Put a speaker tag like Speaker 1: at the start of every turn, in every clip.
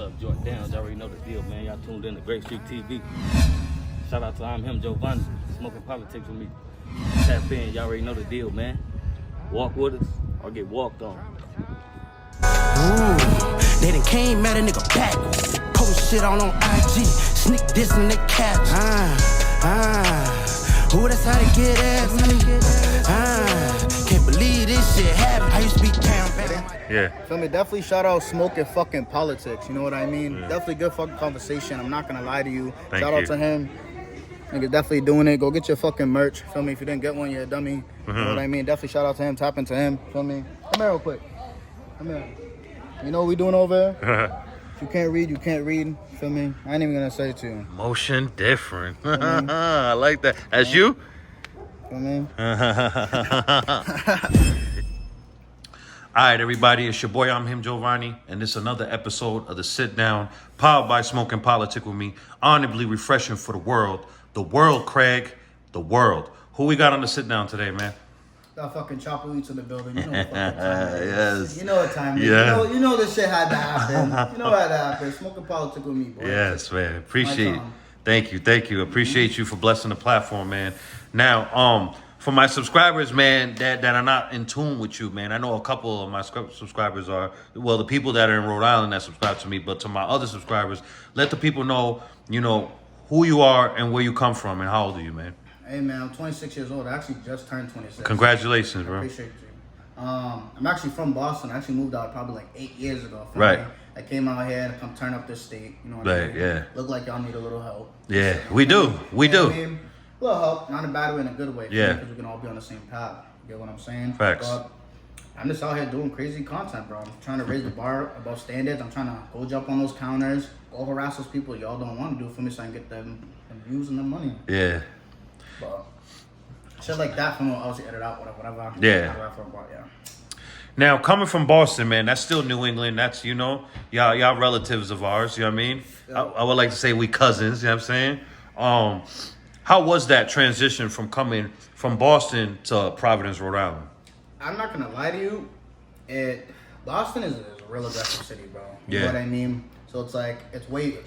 Speaker 1: up, Jordan Downs? Y'all already know the deal, man. Y'all tuned in to Great Street TV. Shout out to I'm him, Giovanni, smoking politics with me. Tap in, y'all already know the deal, man. Walk with us or get walked on.
Speaker 2: Ooh, they done came at a nigga backwards. Post shit on IG, sneak this in the caps. Ooh, that's how they get at me. Can't believe this shit happened. I used to be down bad.
Speaker 3: Yeah.
Speaker 4: Feel me? Definitely shout out smoking fucking politics. You know what I mean? Yeah. Definitely good fucking conversation. I'm not gonna lie to you. Shout out to him. Nigga definitely doing it. Go get your fucking merch. Feel me? If you didn't get one, you're a dummy. You know what I mean? Definitely shout out to him. Tap into him. Feel me? Come here real quick. Come here. You know what we doing over there? If you can't read, you can't read. Feel me? I ain't even gonna say it to you.
Speaker 3: Motion different. I like that. That's you?
Speaker 4: Feel me?
Speaker 3: All right, everybody, it's your boy, I'm him, Giovanni, and this is another episode of The Sit Down, powered by Smoking Politics with me, honorably refreshing for the world. The world, Craig, the world. Who we got on the sit down today, man?
Speaker 4: Got fucking Chopper Eats in the building. You know what fucking time it is.
Speaker 3: Yes.
Speaker 4: You know what time it is.
Speaker 3: Yeah.
Speaker 4: You know this shit had to happen. You know what had to happen. Smoking Politics with me, boy.
Speaker 3: Yes, man. Appreciate it. Thank you. Appreciate you for blessing the platform, man. Now, for my subscribers, man, that are not in tune with you, man, I know a couple of my subscribers are, well, the people that are in Rhode Island that subscribe to me, but to my other subscribers, let the people know, you know, who you are and where you come from and how old are you, man?
Speaker 4: Hey, man, I'm 26 years old. I actually just turned 26.
Speaker 3: Congratulations, bro.
Speaker 4: I appreciate you. I'm actually from Boston. I actually moved out probably like 8 years ago.
Speaker 3: Right.
Speaker 4: Me. I came out here to come turn up this state. You know what I mean?
Speaker 3: Yeah.
Speaker 4: Look like y'all need a little help.
Speaker 3: Yeah, we do. We do.
Speaker 4: I mean? A little help, not in a bad way, in a good way.
Speaker 3: Yeah.
Speaker 4: Because we can all be on the same path. You get what I'm saying?
Speaker 3: Facts.
Speaker 4: But I'm just out here doing crazy content, bro. I'm trying to raise the bar above standards. I'm trying to go jump on those counters, go harass those people y'all don't want to do for me so I can get them views and the money.
Speaker 3: Yeah.
Speaker 4: But shit like that, from obviously edit out, whatever.
Speaker 3: Yeah.
Speaker 4: Yeah.
Speaker 3: Now, coming from Boston, man, that's still New England. That's, you know, y'all relatives of ours, you know what I mean? Yeah. I would like to say we cousins, you know what I'm saying? How was that transition from coming from Boston to Providence, Rhode Island?
Speaker 4: I'm not going to lie to you. Boston is a real aggressive city, bro. You know what I mean? So it's like, you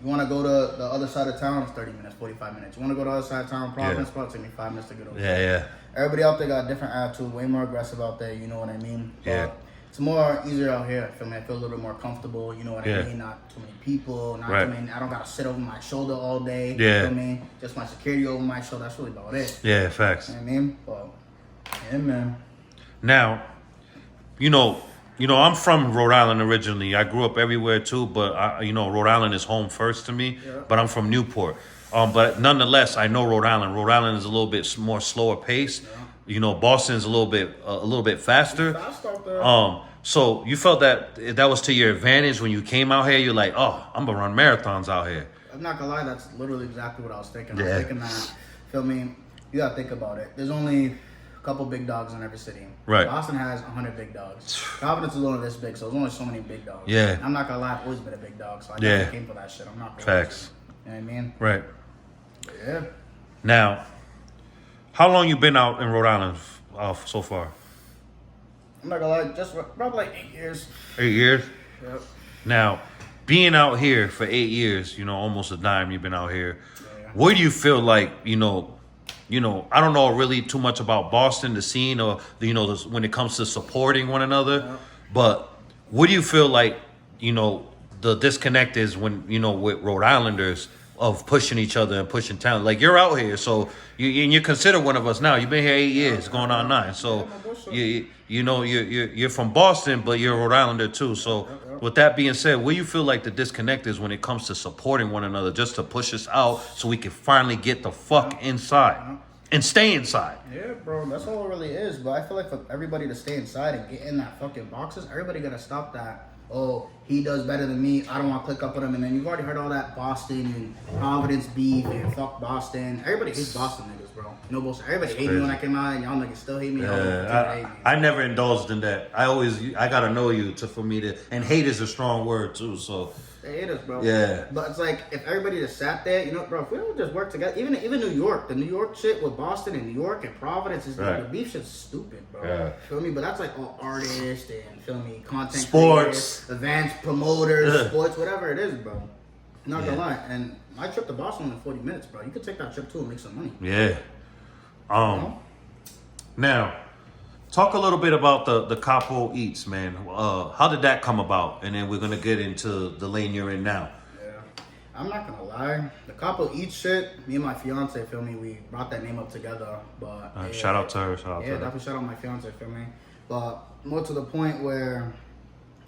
Speaker 4: want to go to the other side of town, it's 30 minutes, 45 minutes. You want to go to the other side of town, Providence, probably take me 5 minutes to get over there.
Speaker 3: Yeah.
Speaker 4: Everybody out there got a different attitude, way more aggressive out there, you know what I mean?
Speaker 3: Yeah.
Speaker 4: It's more easier out here. I feel a little bit more comfortable, you know what I mean? Not too many people, not too many. I don't gotta sit over my shoulder all day. You know what I mean? Just my security over my shoulder. That's really about it.
Speaker 3: Yeah, facts.
Speaker 4: You know what I mean? But yeah, man.
Speaker 3: Now, you know, I'm from Rhode Island originally. I grew up everywhere too, but Rhode Island is home first to me. Yeah. But I'm from Newport. But nonetheless, I know Rhode Island. Rhode Island is a little bit more slower paced. Yeah. You know, Boston's a little bit faster. So you felt that was to your advantage when you came out here. You're like, oh, I'm gonna run marathons out here.
Speaker 4: I'm not gonna lie, that's literally exactly what I was thinking. I was thinking that, feel me? You gotta think about it. There's only a couple big dogs in every city.
Speaker 3: Right.
Speaker 4: Boston has 100 big dogs. Providence is only this big, so there's only so many big dogs.
Speaker 3: Yeah.
Speaker 4: I'm not gonna lie, I've always been a big dog, so I definitely came for that shit. I'm not really
Speaker 3: Facts.
Speaker 4: You know what I mean?
Speaker 3: Right.
Speaker 4: Yeah.
Speaker 3: Now, how long you been out in Rhode Island so far?
Speaker 4: I'm not gonna lie, just probably like 8 years.
Speaker 3: 8 years?
Speaker 4: Yep.
Speaker 3: Now, being out here for 8 years, almost a dime you've been out here. Yeah. Where do you feel like, I don't know really too much about Boston, the scene, or when it comes to supporting one another, but what do you feel like, the disconnect is when, with Rhode Islanders of pushing each other and pushing talent? Like, you're out here, so you're considered one of us now. You've been here 8 years, going on 9. So you're from Boston, but you're a Rhode Islander too. So with that being said, where you feel like the disconnect is when it comes to supporting one another, just to push us out so we can finally get the fuck inside and stay inside?
Speaker 4: Yeah, bro, that's all it really is. But I feel like for everybody to stay inside and get in that fucking boxes, everybody gotta stop that. Oh, he does better than me, I don't want to click up with him. And then you've already heard all that Boston and Providence beef and fuck Boston. Everybody hates Boston niggas, bro. No bullshit. Everybody hated me when I came out, and y'all niggas still hate me.
Speaker 3: I never indulged in that. I gotta know you for me to, and hate is a strong word too, so.
Speaker 4: They hate us, bro.
Speaker 3: Yeah.
Speaker 4: But it's like, if everybody just sat there, bro, if we don't just work together, even New York, the New York shit with Boston and New York and Providence, is the beef shit's stupid, bro. Yeah. Feel me? But that's like all artists and, feel me, content
Speaker 3: sports,
Speaker 4: creators, events, banks, promoters,
Speaker 3: Ugh.
Speaker 4: sports, whatever it is, bro. Not
Speaker 3: Yeah.
Speaker 4: gonna lie. And my trip to Boston in 40 minutes, bro. You could take that trip too and make some money.
Speaker 3: Yeah.
Speaker 4: You know?
Speaker 3: Now, talk a little bit about the Khapo Eats, man. How did that come about? And then we're gonna get into the lane you're in now.
Speaker 4: Yeah. I'm not gonna lie. The Khapo Eats shit, me and my fiance, feel me, we brought that name up together. But yeah,
Speaker 3: Shout out to her.
Speaker 4: yeah, definitely shout out my fiance, feel me. But more to the point where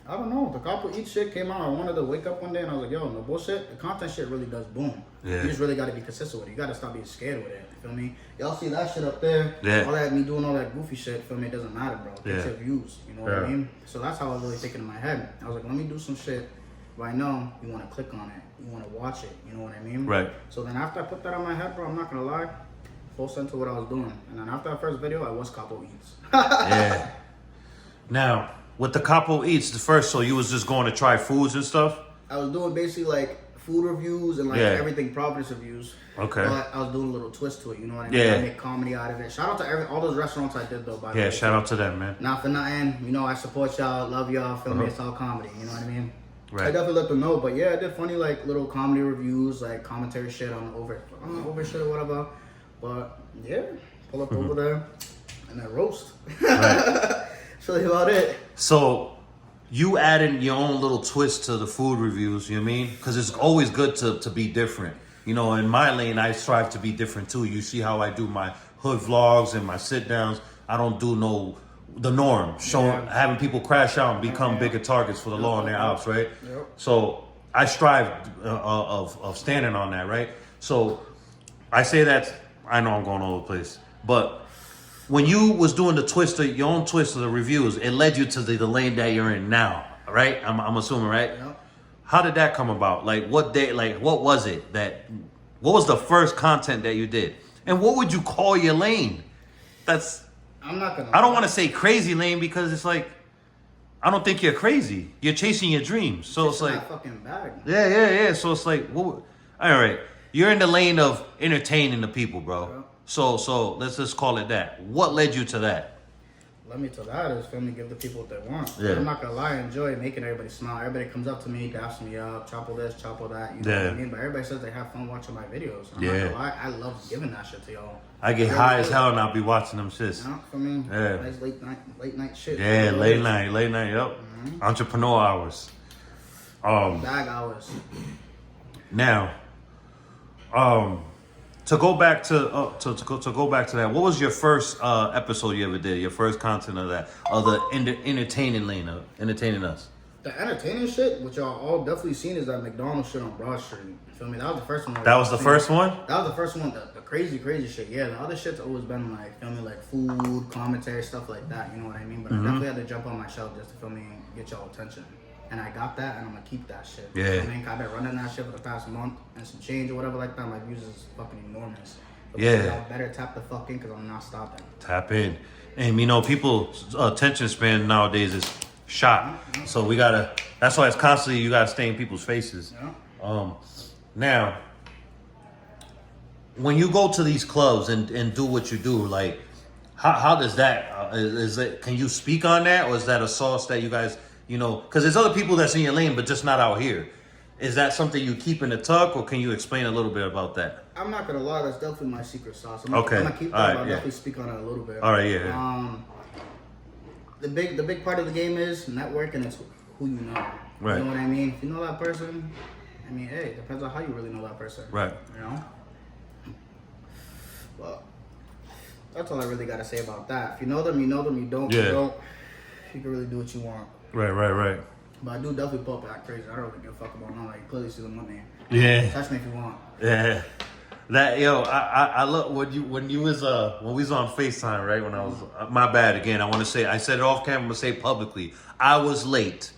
Speaker 4: I don't know, the Khapo Eats shit came out. I wanted to wake up one day and I was like, yo, no bullshit. The content shit really does boom.
Speaker 3: Yeah.
Speaker 4: You just really gotta be consistent with it. You gotta stop being scared with it. You feel me? Y'all see that shit up there?
Speaker 3: Yeah.
Speaker 4: All that me doing all that goofy shit, feel me, it doesn't matter, bro. Get
Speaker 3: Yeah.
Speaker 4: your views. You know what I
Speaker 3: Yeah.
Speaker 4: mean? So that's how I was really thinking in my head. I was like, let me do some shit where I know you wanna click on it. You wanna watch it. You know what I mean?
Speaker 3: Right.
Speaker 4: So then after I put that on my head, bro, I'm not gonna lie, full sent to what I was doing. And then after that first video, I was Khapo Eats.
Speaker 3: Yeah. Now, with the Khapo Eats, the first, so you was just going to try foods and stuff?
Speaker 4: I was doing basically like food reviews and like
Speaker 3: Yeah.
Speaker 4: everything Providence reviews.
Speaker 3: Okay.
Speaker 4: But I was doing a little twist to it, you know what I mean?
Speaker 3: Yeah.
Speaker 4: I make comedy out of it. Shout out to all those restaurants I did though, by the way.
Speaker 3: Yeah, shout out to them, man.
Speaker 4: Not for nothing. You know, I support y'all, love y'all, feel me, it's all comedy, you know what I mean?
Speaker 3: Right.
Speaker 4: I definitely let them know, but yeah, I did funny like little comedy reviews, like commentary shit on over shit or whatever. But yeah, pull up over there and then roast.
Speaker 3: Right.
Speaker 4: That's really about it.
Speaker 3: So, you adding your own little twist to the food reviews, you know what I mean? Because it's always good to be different. You know, in my lane, I strive to be different too. You see how I do my hood vlogs and my sit downs. I don't do the norm, having people crash out and become bigger targets for the law and their ops, right?
Speaker 4: Yep.
Speaker 3: So I strive of standing on that, right? So I say that, I know I'm going all over the place, but when you was doing the twist, your own twist of the reviews, it led you to the lane that you're in now, right? I'm assuming, right?
Speaker 4: Yep.
Speaker 3: How did that come about? Like what was it what was the first content that you did? And what would you call your lane?
Speaker 4: I'm not gonna
Speaker 3: I don't want to say crazy lane because it's like, I don't think you're crazy. You're chasing your dreams. So it's like,
Speaker 4: that fucking bag.
Speaker 3: yeah. So it's like, all right, you're in the lane of entertaining the people, bro.
Speaker 4: Yeah.
Speaker 3: So let's just call it that. What led you to that?
Speaker 4: Let me tell that is for me to give the people what they want.
Speaker 3: Yeah.
Speaker 4: I'm not gonna lie, I enjoy making everybody smile. Everybody comes up to me, daps me up, chop all this, chop all that. You know what I mean? But everybody says they have fun watching my videos. I'm not gonna lie, I love giving that shit to y'all.
Speaker 3: I get high as hell and I'll be watching them shits.
Speaker 4: You know, for me,
Speaker 3: Yeah.
Speaker 4: nice late night shit.
Speaker 3: Yeah,
Speaker 4: You know,
Speaker 3: late night, yep. Entrepreneur hours.
Speaker 4: bag hours.
Speaker 3: Now, to go back to go back to that, what was your first episode you ever did? Your first content of that, of the entertaining lane, of entertaining us.
Speaker 4: The entertaining shit, which y'all all definitely seen, is that McDonald's shit on Broad Street. You feel me? That was the first one.
Speaker 3: That was the first one?
Speaker 4: That was the first one. The crazy shit. Yeah, the other shit's always been like, feel me, like food, commentary, stuff like that. You know what I mean? But I definitely had to jump on my shelf just to feel me and get y'all attention. And I got that, and I'm gonna keep that shit.
Speaker 3: Yeah.
Speaker 4: You know what I mean? I've been running that shit for the past month and some change or whatever like that. My views is fucking enormous. But
Speaker 3: Yeah.
Speaker 4: y'all better tap the fuck in because I'm not stopping.
Speaker 3: Tap in. And you know, people's attention span nowadays is shot. So we gotta, that's why it's constantly, you gotta stay in people's faces.
Speaker 4: Yeah.
Speaker 3: Now, when you go to these clubs and do what you do, like, how does that, is it, can you speak on that? Or is that a sauce that you guys, you know, because there's other people that's in your lane, but just not out here. Is that something you keep in the tuck, or can you explain a little bit about that?
Speaker 4: I'm not gonna lie, that's definitely my secret sauce.
Speaker 3: Okay.
Speaker 4: I'm gonna keep that,
Speaker 3: All right,
Speaker 4: but I'll
Speaker 3: yeah.
Speaker 4: definitely speak on it a little bit.
Speaker 3: All right, yeah.
Speaker 4: The big part of the game is networking. It's who you know.
Speaker 3: Right.
Speaker 4: You know what I mean? If you know that person, I mean, hey, it depends on how you really know that person.
Speaker 3: Right.
Speaker 4: You know. Well, that's all I really gotta say about that. If you know them, you know them. You don't,
Speaker 3: Yeah.
Speaker 4: you don't. You can really do what you want.
Speaker 3: Right.
Speaker 4: But I do definitely pull up act crazy. I don't really give a fuck about none. Like, clearly see the money.
Speaker 3: Yeah.
Speaker 4: Touch me if you want.
Speaker 3: Yeah. That, yo, I love when we was on FaceTime, right? When I was, my bad again. I want to say, I said it off camera, I'm gonna say it publicly. I was late.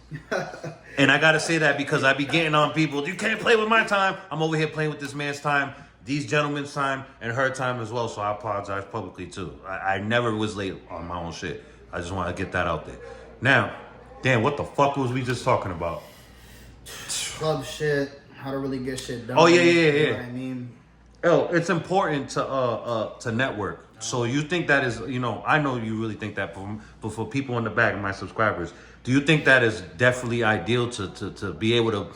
Speaker 3: And I gotta say that because I be getting on people, you can't play with my time. I'm over here playing with this man's time, these gentlemen's time, and her time as well. So I apologize publicly too. I never was late on my own shit. I just want to get that out there. Now, damn, what the fuck was we just talking about?
Speaker 4: Club shit. How to really get shit done.
Speaker 3: Oh, yeah.
Speaker 4: You know what I mean?
Speaker 3: Yo, it's important to network. So you think that is, you know, I know you really think that, but for people in the back, my subscribers, Do you think that is definitely ideal to be able to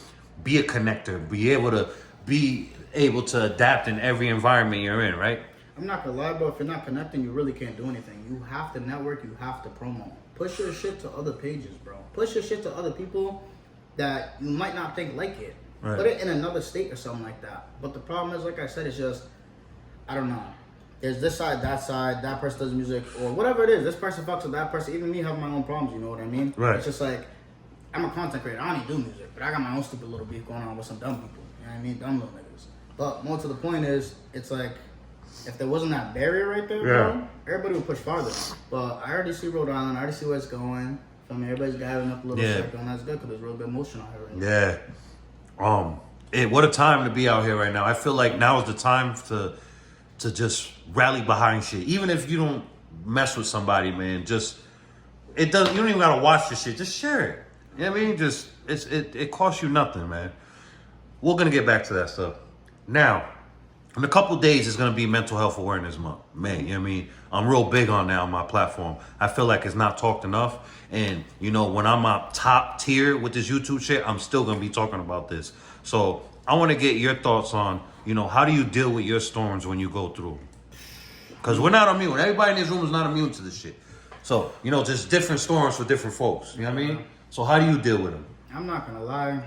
Speaker 3: be a connector, be able to adapt in every environment you're in, right?
Speaker 4: I'm not gonna lie, bro. If you're not connecting, you really can't do anything. You have to network. You have to promo. Push your shit to other pages, bro. Push your shit to other people that you might not think like it.
Speaker 3: Right.
Speaker 4: Put it in another state or something like that. But the problem is, like I said, it's just, I don't know. There's this side, that person does music, or whatever it is. This person fucks with that person. Even me have my own problems, you know what I mean?
Speaker 3: Right.
Speaker 4: It's just like, I'm a content creator. I only do music, but I got my own stupid little beef going on with some dumb people. You know what I mean? Dumb little niggas. But more to the point is, it's like, if there wasn't that barrier right there, bro, everybody would push farther. But I already see Rhode Island. I already see where it's going. I mean, everybody's gathering up a little circle, and that's good because there's real good motion out here right now.
Speaker 3: Yeah. What a time to be out here right now. I feel like now is the time to just rally behind shit. Even if you don't mess with somebody, man, just you don't even gotta watch the shit. Just share it. You know what I mean? Just it costs you nothing, man. We're gonna get back to that stuff. Now, in a couple days, it's gonna be Mental Health Awareness Month. Man, you know what I mean? I'm real big on that on my platform. I feel like it's not talked enough. And you know, when I'm up top tier with this YouTube shit, I'm still gonna be talking about this. So I wanna get your thoughts on, you know, how do you deal with your storms when you go through? Because we're not immune. Everybody in this room is not immune to this shit. So, you know, just different storms for different folks. You know what I mean? So how do you deal with them?
Speaker 4: I'm not gonna lie.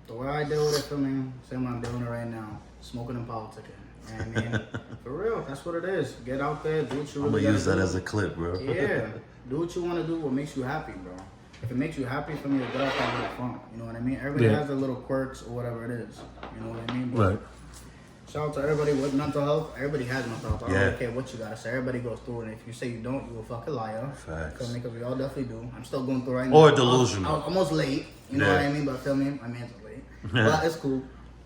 Speaker 4: The way I deal with it, for me, same way I'm doing it right now. Smoking and politicking. You know what I mean? For real, that's what it is. Get out there, do what you really
Speaker 3: I'm gonna use that as a clip, bro.
Speaker 4: Yeah. Do what you want to do, what makes you happy, bro. If it makes you happy, for me, to get out there and have fun. You know what I mean? Everybody has their little quirks or whatever it is. You know what I mean? But shout out to everybody with mental health. Everybody has mental health. I don't care what you gotta say. Everybody goes through it. And if you say you don't, you a fucking liar.
Speaker 3: Facts.
Speaker 4: Because we all definitely do. I'm still going through right now.
Speaker 3: Or delusional.
Speaker 4: I'm almost late. You know what I mean? But feel me? My man's late. But it's cool.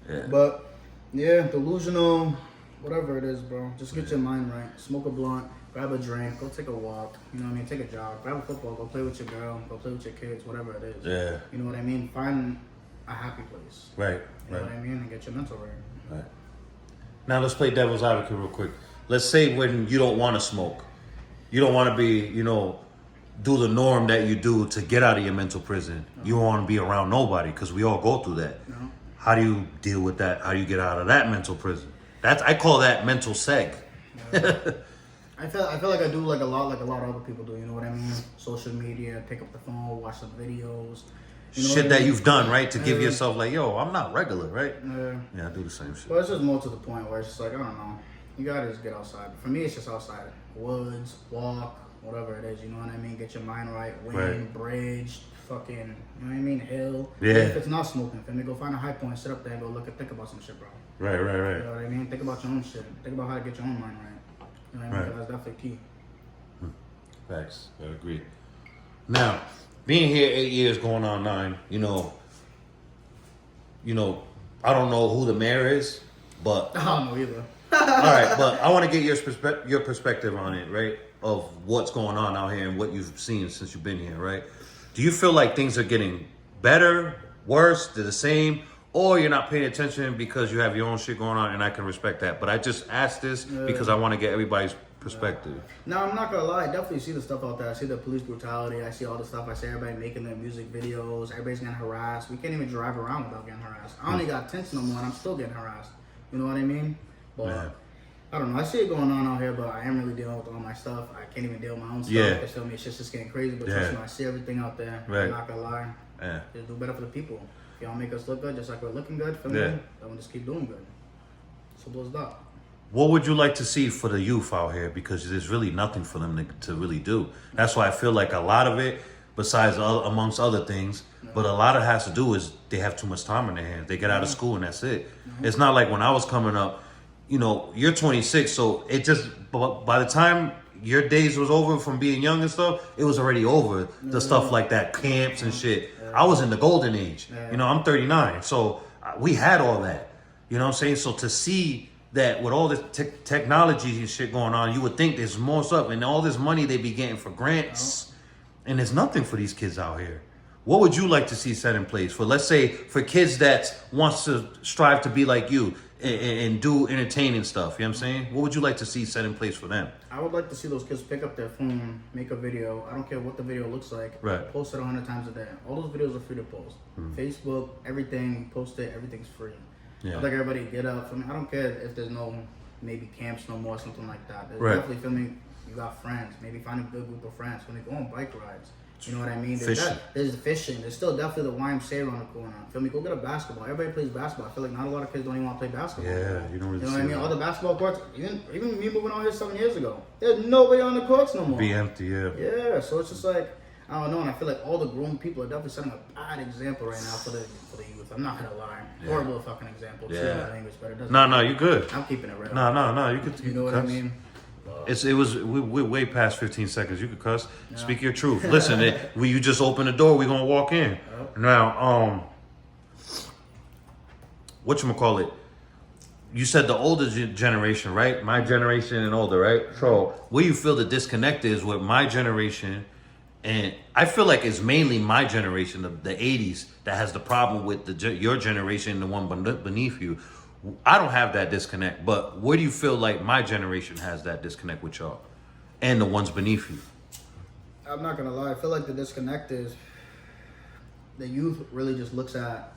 Speaker 4: Yeah. But yeah, delusional, whatever it is, bro. Just get your mind right. Smoke a blunt. Grab a drink. Go take a walk. You know what I mean? Take a jog. Grab a football. Go play with your girl. Go play with your kids. Whatever it is.
Speaker 3: Yeah.
Speaker 4: You know what I mean? Find a happy place.
Speaker 3: Right.
Speaker 4: You know what I mean? And get your mental right.
Speaker 3: Right. Now let's play devil's advocate real quick. Let's say when you don't want to smoke, you don't want to be, you know, do the norm that you do to get out of your mental prison. You don't want to be around nobody because we all go through that. How do you deal with that? How do you get out of that mental prison? I call that mental seg.
Speaker 4: I feel like I do like a lot of other people do. You know what I mean? Social media, pick up the phone, watch some videos. You know
Speaker 3: Shit that
Speaker 4: I mean?
Speaker 3: you've done, right? To give yourself like, yo, I'm not regular, right? Yeah, I do the same shit.
Speaker 4: But it's just more to the point where it's just like, I don't know. You gotta just get outside. For me, it's just outside. Woods, walk, whatever it is. You know what I mean? Get your mind right. Wind, bridge, fucking, you know what I mean? Hill.
Speaker 3: Yeah.
Speaker 4: Even if it's not smoking, for me, go find a high point, sit up there and go think about some shit, bro.
Speaker 3: Right.
Speaker 4: You know what I mean? Think about your own shit. Think about how to get your own mind right. You know what I mean? Because that's definitely key.
Speaker 3: Facts. I agree. Now, being here 8 years, going on 9, you know, I don't know who the mayor is, but
Speaker 4: I don't know either.
Speaker 3: all right, but I want to get your perspective on it, right? Of what's going on out here and what you've seen since you've been here, right? Do you feel like things are getting better, worse, they're the same, or you're not paying attention because you have your own shit going on, and I can respect that. But I just asked this because I want to get everybody's perspective.
Speaker 4: No, I'm not gonna lie. I definitely see the stuff out there. I see the police brutality. I see all the stuff. I see everybody making their music videos. Everybody's getting harassed. We can't even drive around without getting harassed. I only got tents no more, and I'm still getting harassed. You know what I mean? But I don't know. I see it going on out here, but I am really dealing with all my stuff. I can't even deal with my own stuff. You feel me? It's just getting crazy. But trust me, I see everything out there. I'm not gonna lie. Just do better for the people. If y'all make us look good, just like we're looking good, feel me? Then we'll just keep doing good. Simple as that.
Speaker 3: What would you like to see for the youth out here? Because there's really nothing for them to really do. That's why I feel like a lot of it, besides amongst other things, but a lot of it has to do is they have too much time in their hands. They get out of school and that's it. It's not like when I was coming up, you know, you're 26, so it just, by the time your days was over from being young and stuff, it was already over. The stuff like that, camps and shit. I was in the golden age. You know, I'm 39, so we had all that. You know what I'm saying? So to see that with all this technology and shit going on, you would think there's more stuff, and all this money they be getting for grants, and there's nothing for these kids out here. What would you like to see set in place for, let's say, for kids that wants to strive to be like you? and do entertaining stuff. You know what I'm saying? What would you like to see set in place for them?
Speaker 4: I would like to see those kids pick up their phone, make a video. I don't care what the video looks like.
Speaker 3: Right.
Speaker 4: Post it 100 times a day. All those videos are free to post. Facebook, everything, post it. Everything's free.
Speaker 3: Yeah.
Speaker 4: I'd like everybody to get up. I mean, I don't care if there's no maybe camps no more, something like that. There's
Speaker 3: Right.
Speaker 4: definitely feel me. You got friends. Maybe find a good group of friends. When they go on bike rides. You know what I mean? There's fishing. There's still definitely the YMCA around the corner. Feel me? Go get a basketball. Everybody plays basketball. I feel like not a lot of kids don't even want to play basketball.
Speaker 3: Yeah, you don't really
Speaker 4: You know
Speaker 3: see
Speaker 4: what I mean?
Speaker 3: that.
Speaker 4: All the basketball courts, even me moving on here 7 years ago, there's nobody on the courts no more.
Speaker 3: Be empty, yeah.
Speaker 4: Yeah, so it's just like, I don't know, and I feel like all the grown people are definitely setting a bad example right now for the youth. I'm not gonna lie. Horrible fucking example.
Speaker 3: Yeah.
Speaker 4: Excuse my language, but it doesn't.
Speaker 3: No, you good.
Speaker 4: I'm keeping it real.
Speaker 3: No, you could.
Speaker 4: You know what I mean?
Speaker 3: We're way past 15 seconds. You could cuss. Yeah. Speak your truth. Listen, you just open the door. We're gonna walk in. Now, whatchamacallit? You said the older generation, right? My generation and older, right? So where you feel the disconnect is with my generation, and I feel like it's mainly my generation, the 80s, that has the problem with your generation, the one beneath you. I don't have that disconnect, but where do you feel like my generation has that disconnect with y'all and the ones beneath you?
Speaker 4: I'm not gonna lie. I feel like the disconnect is the youth really just looks at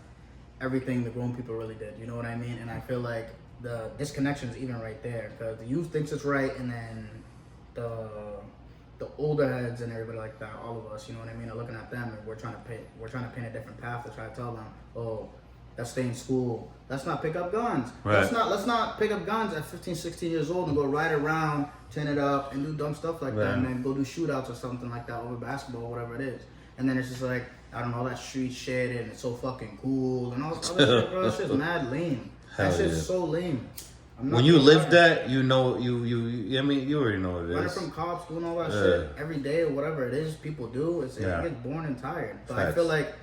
Speaker 4: everything the grown people really did. You know what I mean? And I feel like the disconnection is even right there because the youth thinks it's right, and then the older heads and everybody like that, all of us, you know what I mean, are looking at them, and we're trying to paint a different path to try to tell them, oh, let's stay in school. Let's not pick up guns.
Speaker 3: Right.
Speaker 4: Let's not pick up guns at 15, 16 years old and go ride around, tin it up, and do dumb stuff like that, and then go do shootouts or something like that over basketball, whatever it is. And then it's just like, I don't know, all that street shit, and it's so fucking cool, and all this other shit, bro. That shit's mad lame. That shit's so lame.
Speaker 3: When you live that, you know, I mean, you already know what it is.
Speaker 4: Running from cops, doing all that shit every day or whatever it is people do, it gets boring and tired. But I feel like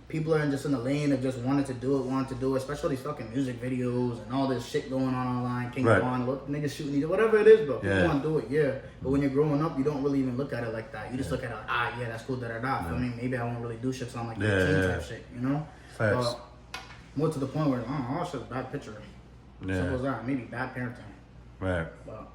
Speaker 4: people are just in the lane of just wanting to do it, especially these fucking music videos and all this shit going on online. King Von, look, niggas shooting each other, whatever it is, bro. People want to do it, But when you're growing up, you don't really even look at it like that. You just look at it like, that's cool, I mean, maybe I won't really do shit, so I'm like, type shit, you know?
Speaker 3: Facts.
Speaker 4: More to the point where, all shit's a bad picture. Simple as that. Maybe bad parenting.
Speaker 3: Right.
Speaker 4: But,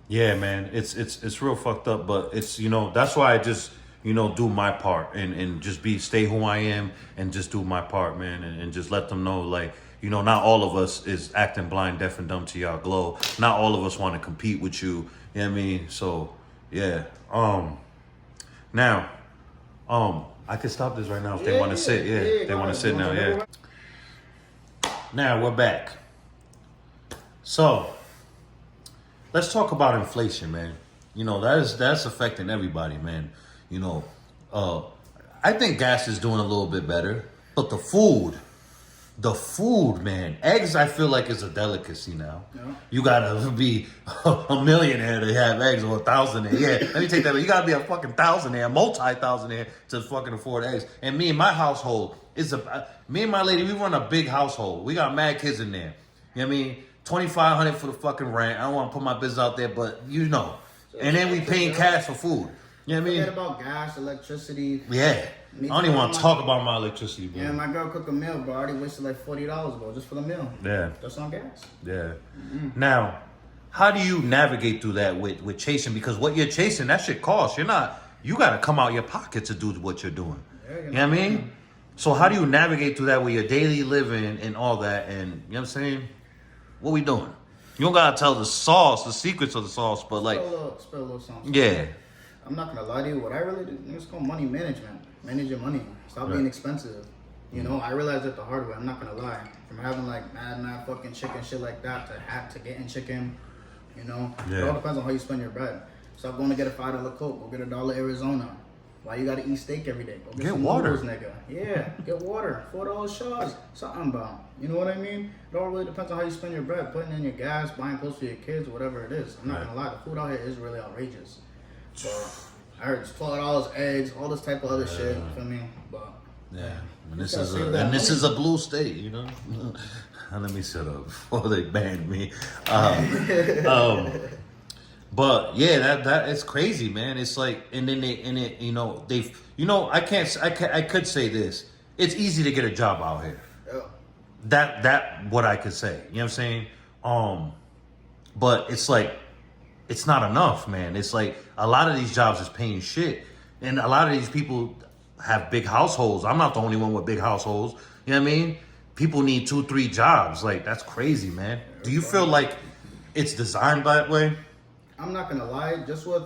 Speaker 3: yeah, man, it's real fucked up, but it's, you know, that's why I just, you know, do my part and just stay who I am and just do my part, man, and just let them know, like, you know, not all of us is acting blind, deaf, and dumb to y'all glow. Not all of us want to compete with you. You know what I mean? So, yeah. Now, I can stop this right now if they want to sit. Yeah, they want to sit now. Yeah. Now we're back. So, let's talk about inflation, man. You know, that's affecting everybody, man. You know, I think gas is doing a little bit better, but the food, man. Eggs, I feel like is a delicacy now. Yeah. You gotta be a millionaire to have eggs, or 1,000. Yeah, let me take that. You gotta be a fucking thousandaire, multi-thousandaire to fucking afford eggs. And me and my household me and my lady, we run a big household. We got mad kids in there. You know what I mean? $2,500 for the fucking rent. I don't want to put my business out there, but you know. So and then we paying cash for food. You know what I mean?
Speaker 4: Forget about gas, electricity.
Speaker 3: Yeah. I don't even want to talk about my electricity, bro.
Speaker 4: Yeah, my girl cooked a meal, bro. I already wasted like $40, bro, just for the meal.
Speaker 3: Yeah.
Speaker 4: Just on gas.
Speaker 3: Yeah. Mm-hmm. Now, how do you navigate through that with chasing? Because what you're chasing, that shit costs. You got to come out your pocket to do what you're doing. Yeah, you know what I mean? So how do you navigate through that with your daily living and all that? And, you know what I'm saying? What we doing? You don't got to tell the secrets of the sauce, but like...
Speaker 4: Spill a little something.
Speaker 3: Yeah.
Speaker 4: I'm not going to lie to you. What I really do, it's called money management. Manage your money. Stop being expensive. You know, I realized it the hard way. I'm not going to lie. From having like mad fucking chicken, shit like that, to getting chicken, you know? It all depends on how you spend your bread. Stop going to get a $5 Coke. Go get a $1 Arizona. Why you gotta eat steak every day? Go
Speaker 3: get
Speaker 4: some
Speaker 3: water,
Speaker 4: noodles, nigga. Yeah, get water. $4 shots. Something about. You know what I mean? It all really depends on how you spend your bread. Putting in your gas, buying clothes for your kids, whatever it is. I'm not gonna lie, the food out here is really outrageous. So I heard it's $12 eggs, all this type of other shit. You feel me? But
Speaker 3: and this is a blue state, you know. Let me shut up before they ban me. But yeah, that it's crazy, man. It's like, and then I could say this. It's easy to get a job out here. That what I could say. You know what I'm saying? But it's like, it's not enough, man. It's like a lot of these jobs is paying shit. And a lot of these people have big households. I'm not the only one with big households. You know what I mean? People need 2-3 jobs. Like, that's crazy, man. Do you feel like it's designed that way?
Speaker 4: I'm not gonna lie, just with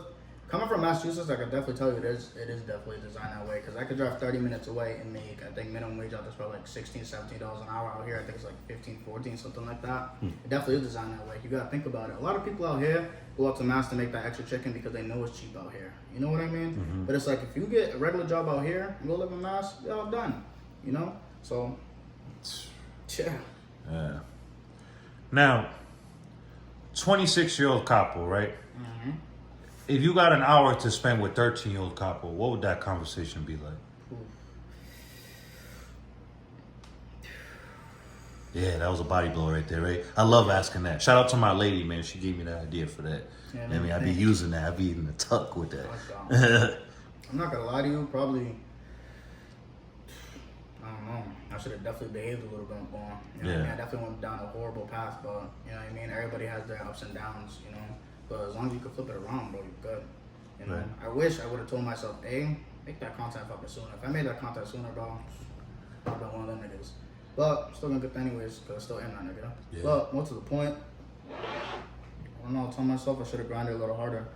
Speaker 4: coming from Massachusetts, I can definitely tell you it is definitely designed that way. Because I could drive 30 minutes away and make, I think minimum wage out there's probably like $16, $17 an hour. Out here, I think it's like 15, 14, something like that. It definitely is designed that way. You gotta think about it. A lot of people out here go out to Mass to make that extra chicken because they know it's cheap out here. You know what I mean? But it's like, if you get a regular job out here, you go live in Mass, you're all done. You know? So, yeah.
Speaker 3: Now, 26-year-old Khapo, right? If you got an hour to spend with 13-year-old Khapo, what would that conversation be like? Yeah, that was a body blow right there, right? I love asking that. Shout out to my lady, man. She gave me that idea for that.
Speaker 4: Yeah,
Speaker 3: I mean, I be using that. I be eating the tuck with that.
Speaker 4: I'm not gonna lie to you, probably, I don't know. I should have definitely behaved a little bit more. You know what I mean? I definitely went down a horrible path, but you know what I mean? Everybody has their ups and downs, you know? But as long as you can flip it around, bro, you're good. You know?
Speaker 3: Right.
Speaker 4: I wish I would have told myself, hey, make that content fucking sooner. If I made that content sooner, bro, I'd have been one of them niggas. But I'm still gonna get that anyways, because I still am that nigga.
Speaker 3: Yeah.
Speaker 4: But more to the point, I don't know, I told myself I should have grinded a little harder.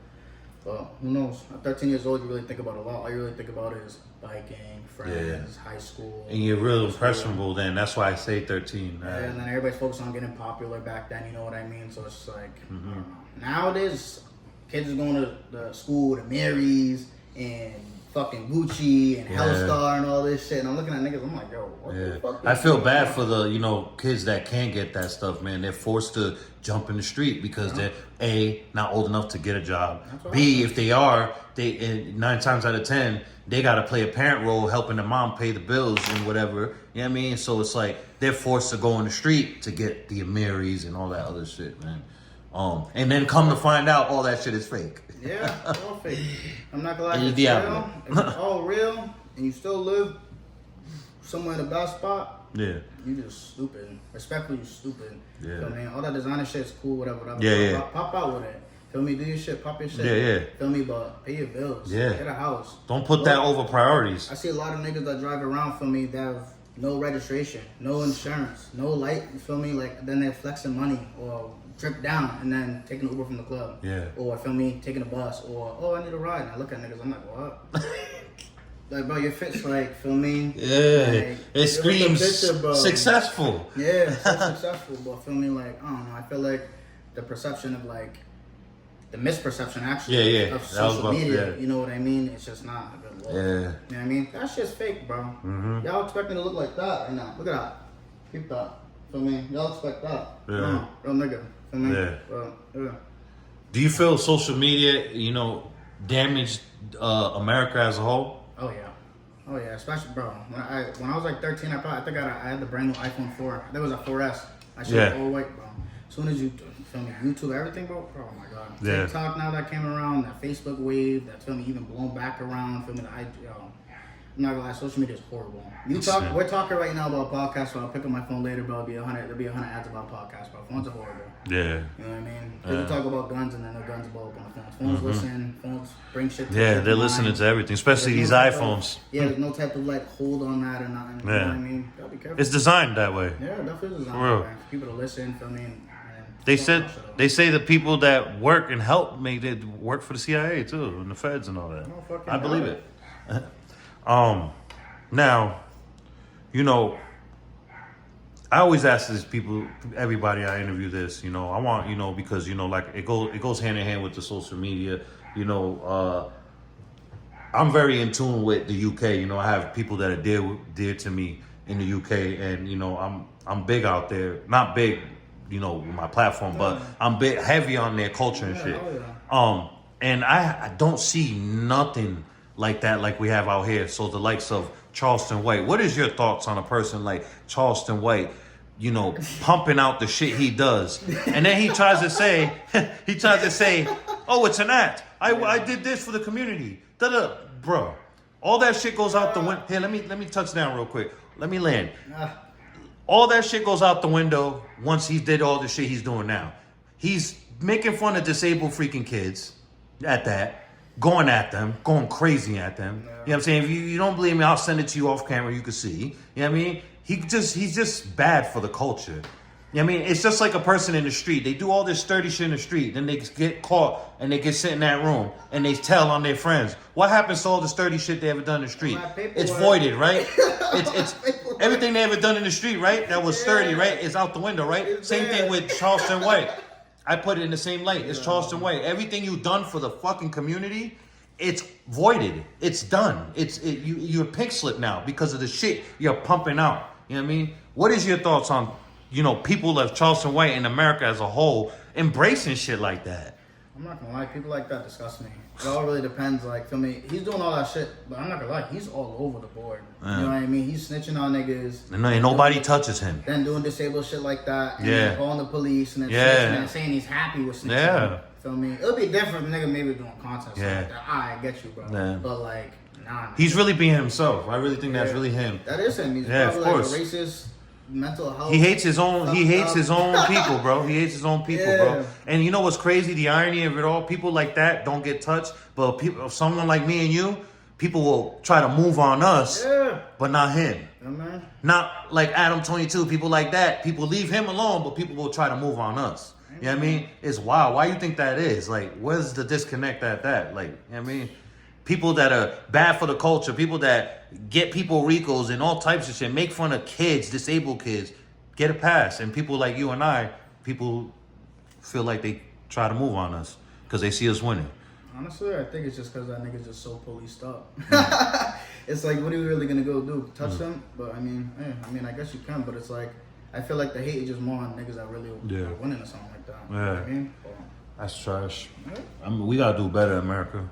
Speaker 4: But who knows? At 13 years old, you really think about a lot. All you really think about is biking, friends, high school.
Speaker 3: And you're real impressionable then. That's why I say 13.
Speaker 4: Yeah, and then everybody's focused on getting popular back then, you know what I mean? So it's just like, I don't know. Nowadays, kids are going to the school, to Mary's, and fucking Gucci, and Hellstar, and all this shit. And I'm looking at niggas, I'm like, yo, what the fuck?
Speaker 3: I feel bad for the, you know, kids that can't get that stuff, man. They're forced to jump in the street because they're A, not old enough to get a job. B, if they are, and 9 times out of 10, they got to play a parent role helping the mom pay the bills and whatever. You know what I mean? So it's like they're forced to go in the street to get the Marys and all that other shit, man. And then come to find out all that shit is fake.
Speaker 4: Yeah, it's all fake. I'm not gonna lie,
Speaker 3: El
Speaker 4: if
Speaker 3: Diablo.
Speaker 4: it's all real and you still live somewhere in a bad spot,
Speaker 3: Yeah.
Speaker 4: you just stupid. Respectfully, you stupid.
Speaker 3: Yeah.
Speaker 4: Feel me? All that designer shit is cool, whatever.
Speaker 3: Yeah.
Speaker 4: Pop out with it. Feel me? Do your shit, pop your shit.
Speaker 3: Yeah.
Speaker 4: Feel me? But pay your bills.
Speaker 3: Yeah.
Speaker 4: Get a house.
Speaker 3: Don't put that over priorities.
Speaker 4: I see a lot of niggas that drive around for me that have no registration, no insurance, no light, you feel me? Like, then they're flexing money or drip down and then taking an Uber from the club.
Speaker 3: Yeah.
Speaker 4: Or, feel me, taking a bus or, oh, I need a ride. And I look at niggas, I'm like, what? Like, bro, your fit's like, feel me?
Speaker 3: Yeah.
Speaker 4: Like,
Speaker 3: It screams
Speaker 4: picture, bro.
Speaker 3: successful.
Speaker 4: Yeah, it's so successful, but feel me? Like, I don't know. I feel like the perception of, like, the misperception actually
Speaker 3: Yeah.
Speaker 4: of
Speaker 3: That was
Speaker 4: social
Speaker 3: about-
Speaker 4: media,
Speaker 3: yeah.
Speaker 4: you know what I mean? It's just not a good look.
Speaker 3: Yeah.
Speaker 4: You know what I mean? That shit's fake, bro. Y'all expect me to look like that right now. Look at that. Keep that. Feel me? Y'all expect that.
Speaker 3: Yeah.
Speaker 4: No, real nigga. Feel me?
Speaker 3: Yeah.
Speaker 4: Yeah.
Speaker 3: Do you feel social media, you know, damaged America as a whole?
Speaker 4: Oh yeah, especially bro. When I was like 13, I think I had the brand new iPhone 4. I think it was a 4S. I showed all white, bro. As soon as you feel me, YouTube, everything, bro. Oh my god.
Speaker 3: Yeah.
Speaker 4: TikTok now that came around, that Facebook wave, that feel me even blown back around. Feel me, I'm not gonna lie, social media is horrible. We're talking right now about podcasts, so I'll pick up my phone later, bro. There'll be 100 ads about podcasts, bro. Phones are horrible.
Speaker 3: Yeah.
Speaker 4: You know what I mean? People talk about guns and then the guns blow up on the phones. Phones listen, phones bring shit to
Speaker 3: Yeah,
Speaker 4: the
Speaker 3: they're listening
Speaker 4: mind.
Speaker 3: to everything, especially
Speaker 4: There's
Speaker 3: these
Speaker 4: no type
Speaker 3: iPhones.
Speaker 4: There's no type of like hold on that or nothing. You know what I mean? Gotta be careful.
Speaker 3: It's designed that way.
Speaker 4: Yeah, definitely designed
Speaker 3: For real.
Speaker 4: for people to listen, feel me? And
Speaker 3: They say the people that work and help make it work for the CIA too, and the feds and all that.
Speaker 4: Oh, fucking
Speaker 3: I believe
Speaker 4: hell.
Speaker 3: it. Now, you know, I always ask these people, everybody I interview this, you know, I want, you know, because, you know, like it goes hand in hand with the social media, you know, I'm very in tune with the UK, you know, I have people that are dear to me in the UK, and, you know, I'm big out there, not big, you know, with my platform, but I'm big heavy on their culture and shit. And I don't see nothing like that like we have out here. So the likes of Charleston White. What is your thoughts on a person like Charleston White, you know, pumping out the shit he does? And then he tries to say, oh, it's an act. I did this for the community. Da-da. Bro, all that shit goes out the window. Here, let me touch down real quick. Let me land. All that shit goes out the window once he did all the shit he's doing now. He's making fun of disabled freaking kids at that, going at them, going crazy at them. You know what I'm saying? If you don't believe me, I'll send it to you off camera. You can see. You know what I mean? He's just bad for the culture. You know what I mean? It's just like a person in the street. They do all this sturdy shit in the street. Then they get caught and they get sit in that room and they tell on their friends. What happens to all the sturdy shit they ever done in the street? It's voided, right? It's everything they ever done in the street, right? That was sturdy, right? Is out the window, right? Same thing with Charleston White. I put it in the same light. It's Charleston White. Everything you've done for the fucking community, it's voided. It's done. You're pink slip now because of the shit you're pumping out. You know what I mean? What is your thoughts on, people of Charleston White and America as a whole embracing shit like that?
Speaker 4: I'm not gonna lie, people like that disgust me. It all really depends, like, feel me? He's doing all that shit, but I'm not gonna lie, he's all over the board. You know what I mean? He's snitching on niggas.
Speaker 3: And nobody touches him.
Speaker 4: Then doing disabled shit like that. And then calling the police and then snitching and saying he's happy with snitching.
Speaker 3: Yeah.
Speaker 4: Feel me? It'll be different if nigga maybe doing content stuff like that. I get you, bro.
Speaker 3: Yeah.
Speaker 4: But like, nah.
Speaker 3: He's really being himself. I really think that's really him.
Speaker 4: That is him. He's probably like a racist. Mental health.
Speaker 3: He hates his own people, bro. He hates his own people, bro. And you know what's crazy? The irony of it all, people like that don't get touched, but someone like me and you, people will try to move on us, but not him. Not like Adam 22, people like that. People leave him alone, but people will try to move on us. You know what I mean? It's wild. Why you think that is? Like, where's the disconnect at that? Like, you know what I mean? People that are bad for the culture, people that get people Ricos and all types of shit, make fun of kids, disabled kids, get a pass. And people like you and I, people feel like they try to move on us because they see us winning.
Speaker 4: Honestly, I think it's just because that nigga's just so policed up. It's like, what are you really going to go do? Touch them? But I mean, I guess you can, but it's like, I feel like the hate is just more on niggas that really are winning or something like that. You know what I mean?
Speaker 3: That's trash. I mean, we got to do better, America.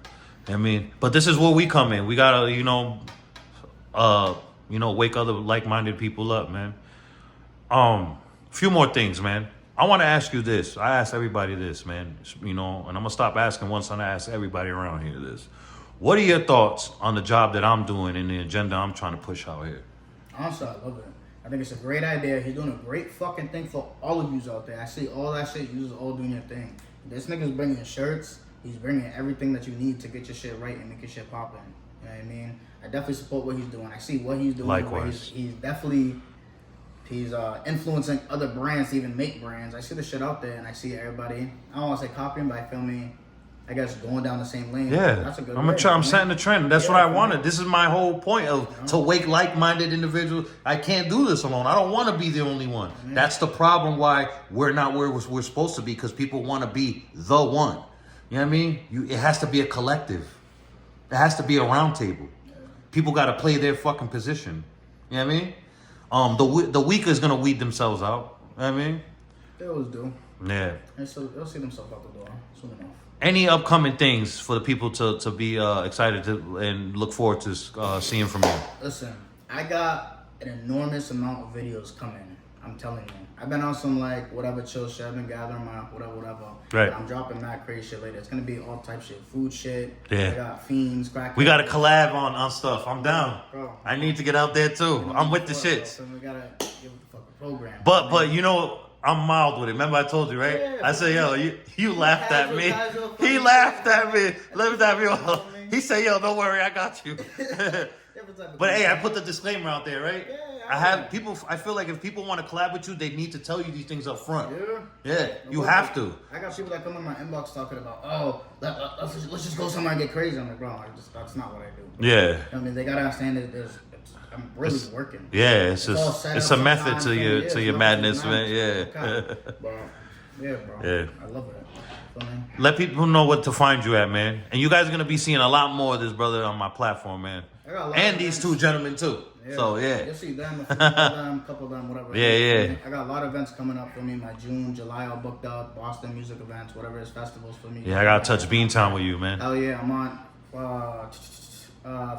Speaker 3: I mean, but this is where we come in. We gotta, wake other like-minded people up, man. A few more things, man. I want to ask you this. I ask everybody this, man. And I'm gonna stop asking once and I ask everybody around here this. What are your thoughts on the job that I'm doing and the agenda I'm trying to push out here?
Speaker 4: Honestly, I love it. I think it's a great idea. He's doing a great fucking thing for all of yous out there. I see all that shit. You just all doing your thing. This nigga's bringing shirts. He's bringing everything that you need to get your shit right and make your shit poppin'. You know what I mean? I definitely support what he's doing. I see what he's doing.
Speaker 3: Likewise.
Speaker 4: He's definitely influencing other brands to even make brands. I see the shit out there and I see everybody. I don't want to say copying, but I feel me. I guess going down the same lane.
Speaker 3: Yeah,
Speaker 4: that's a good.
Speaker 3: I'm setting the trend. That's what I wanted. This is my whole point to wake like-minded individuals. I can't do this alone. I don't want to be the only one. That's the problem. Why we're not where we're supposed to be, because people want to be the one. You know what I mean? It has to be a collective. It has to be a round table. People got to play their fucking position. You know what I mean? The weaker is going to weed themselves out. You know what I mean?
Speaker 4: They always do.
Speaker 3: Yeah.
Speaker 4: And so they'll see themselves out the door soon enough.
Speaker 3: Any upcoming things for the people to be excited to and look forward to seeing from you?
Speaker 4: Listen, I got an enormous amount of videos coming. I'm telling you. I've been on some whatever chill shit. I've been gathering my whatever.
Speaker 3: Right.
Speaker 4: But I'm dropping that crazy shit later. It's gonna be all type shit, food shit.
Speaker 3: Yeah.
Speaker 4: I got fiends, crack.
Speaker 3: We got to collab on stuff. I'm down.
Speaker 4: Bro.
Speaker 3: I need to get out there too. I'm with the shits.
Speaker 4: So we gotta give the fucking program.
Speaker 3: But I'm mild with it. Remember I told you, right?
Speaker 4: Yeah,
Speaker 3: I said, yo, you laughed at me. He laughed at me. He said, yo, don't worry, I got you. But hey, I put the disclaimer out there, right?
Speaker 4: Yeah,
Speaker 3: I feel like if people want to collab with you, they need to tell you these things up front.
Speaker 4: Yeah.
Speaker 3: You have to.
Speaker 4: I got people that come in my inbox talking about, let's just go somewhere and get crazy. I'm like, bro, that's not what I do.
Speaker 3: Yeah.
Speaker 4: I mean, they gotta understand that I'm really working.
Speaker 3: Yeah, it's a method to your madness, man. Yeah.
Speaker 4: Bro.
Speaker 3: Yeah.
Speaker 4: I love it.
Speaker 3: Let people know what to find you at, man. And you guys are gonna be seeing a lot more of this brother on my platform, man. And these two gentlemen too.
Speaker 4: Yeah.
Speaker 3: So yeah.
Speaker 4: You'll see them, a couple of them, whatever.
Speaker 3: Yeah.
Speaker 4: I got a lot of events coming up for me. My June, July, all booked out. Boston music events, whatever it is, festivals for me.
Speaker 3: Yeah, I gotta touch Beantown with you, man.
Speaker 4: Hell yeah, I'm on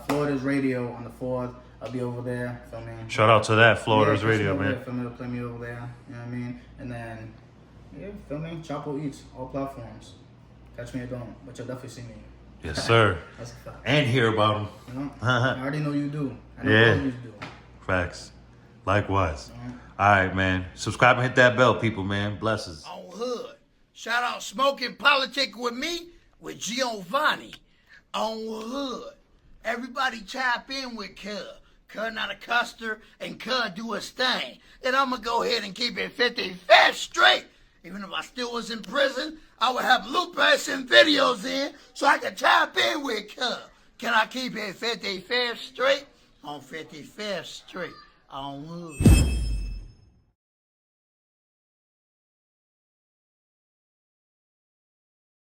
Speaker 4: Florida's Radio on the 4th. I'll be over there. Feel me?
Speaker 3: Shout out to that Florida's Radio, man.
Speaker 4: Feel me? They'll play me over there. You know what I mean? And then, feel me? Chapo Eats, all platforms. Catch me at Dawn, but you'll definitely see me.
Speaker 3: Yes, sir.
Speaker 4: That's a fact.
Speaker 3: And hear about them.
Speaker 4: You know? I already know you do. I know
Speaker 3: Yeah.
Speaker 4: all you do.
Speaker 3: Facts. Likewise. All right, man. Subscribe and hit that bell, people, man. Blessings.
Speaker 5: On Hood. Shout out Smoking Politic with me, with Giovanni. On Hood. Everybody tap in with Cuz. Cuz not a custer, and Cuz do his thing. And I'm going to go ahead and keep it 55th straight. Even if I still was in prison, I would have loopers and videos in so I could tap in with Cuz. Can I keep it 55th straight? On 55th Street. On Hood.